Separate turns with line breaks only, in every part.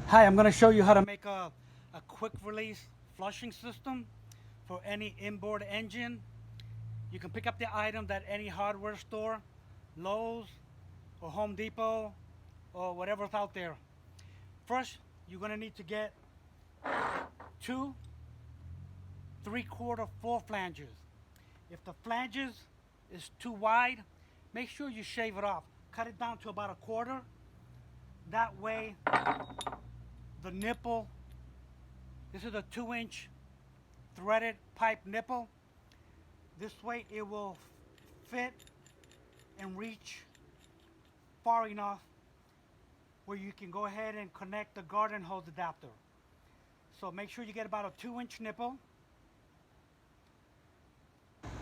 Hi, I'm going to show you how to make a quick release flushing system for any inboard engine. You can pick up the item at any hardware store, Lowe's or Home Depot or whatever's out there. First, you're going to need to get 2 3/4 full flanges. If the flanges is too wide, make sure you shave it off. Cut it down to about 1/4. That way the nipple, this is a 2-inch threaded pipe nipple. This way it will fit and reach far enough where you can go ahead and connect the garden hose adapter. So make sure you get about a 2-inch nipple,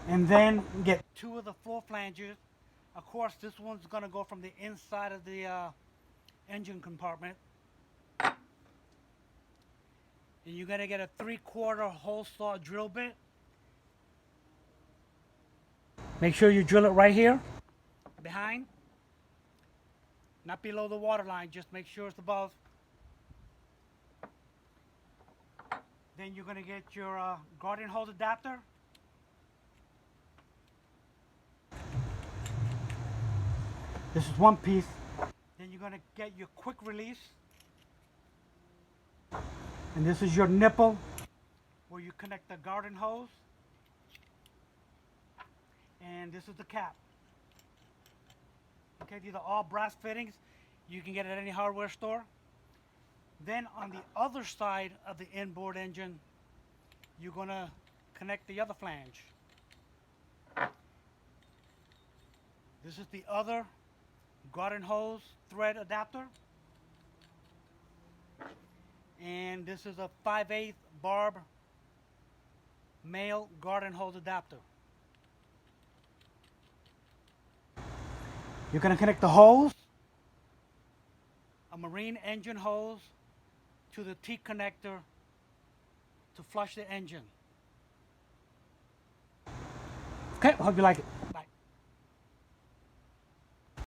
and then get 2 of the full flanges. Of course, this one's going to go from the inside of the engine compartment. And you're going to get a 3/4 hole saw drill bit. Make sure you drill it right here, behind, not below the water line, just make sure it's above. Then you're going to get your garden hose adapter. This is one piece. Then you're going to get your quick release. And this is your nipple where you connect the garden hose. And this is the cap. Okay, these are all brass fittings. You can get it at any hardware store. Then on the other side of the inboard engine, you're going to connect the other flange. This is the other garden hose thread adapter. And this is a 5/8 barb male garden hose adapter. You're going to connect the hose, a marine engine hose, to the T connector to flush the engine. Okay, I hope you like it.